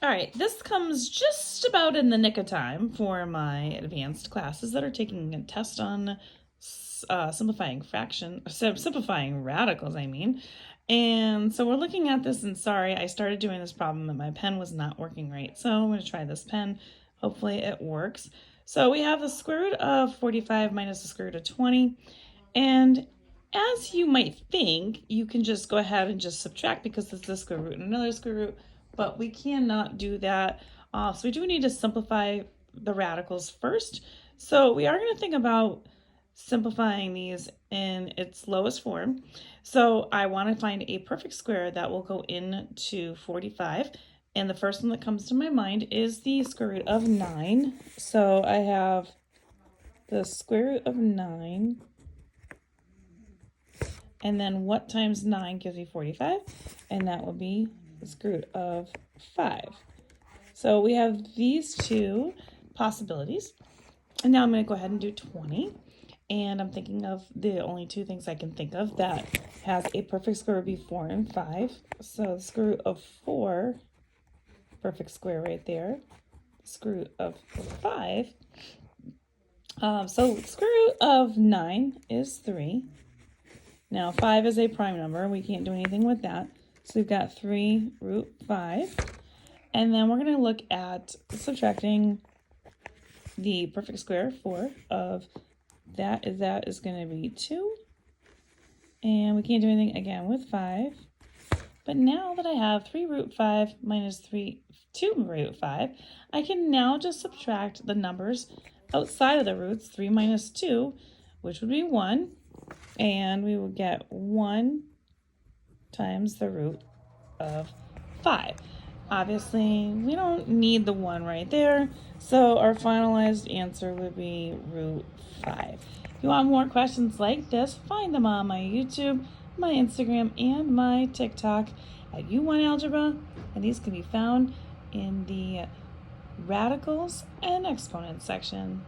All right, this comes just about in the nick of time for my advanced classes that are taking a test on simplifying radicals, I mean. And so we're looking at this, and sorry, I started doing this problem and my pen was not working right. So I'm going to try this pen. Hopefully it works. So we have the square root of 45 minus the square root of 20. And as you might think, you can just go ahead and just subtract because it's the square root and another square root, but we cannot do that. So we do need to simplify the radicals first. So we are going to think about simplifying these in its lowest form. So I want to find a perfect square that will go into 45. And the first one that comes to my mind is the square root of 9. So I have the square root of 9. And then what times 9 gives me 45? And that would be the square root of 5. So we have these two possibilities. And now I'm going to go ahead and do 20. And I'm thinking of the only two things I can think of that has a perfect square would be 4 and 5. So the square root of 4, perfect square right there. Square root of 5. So square root of 9 is 3. Now 5 is a prime number. We can't do anything with that. So we've got 3 root 5. And then we're going to look at subtracting the perfect square 4 of that is going to be 2. And we can't do anything again with 5. But now that I have 3 root 5 minus 2 root 5, I can now just subtract the numbers outside of the roots, 3 minus 2, which would be 1. And we will get 1 times the root of 5. Obviously, we don't need the 1 right there, so our finalized answer would be root 5. If you want more questions like this, find them on my YouTube, my Instagram, and my TikTok at YouWantAlgebra, and these can be found in the radicals and exponents section.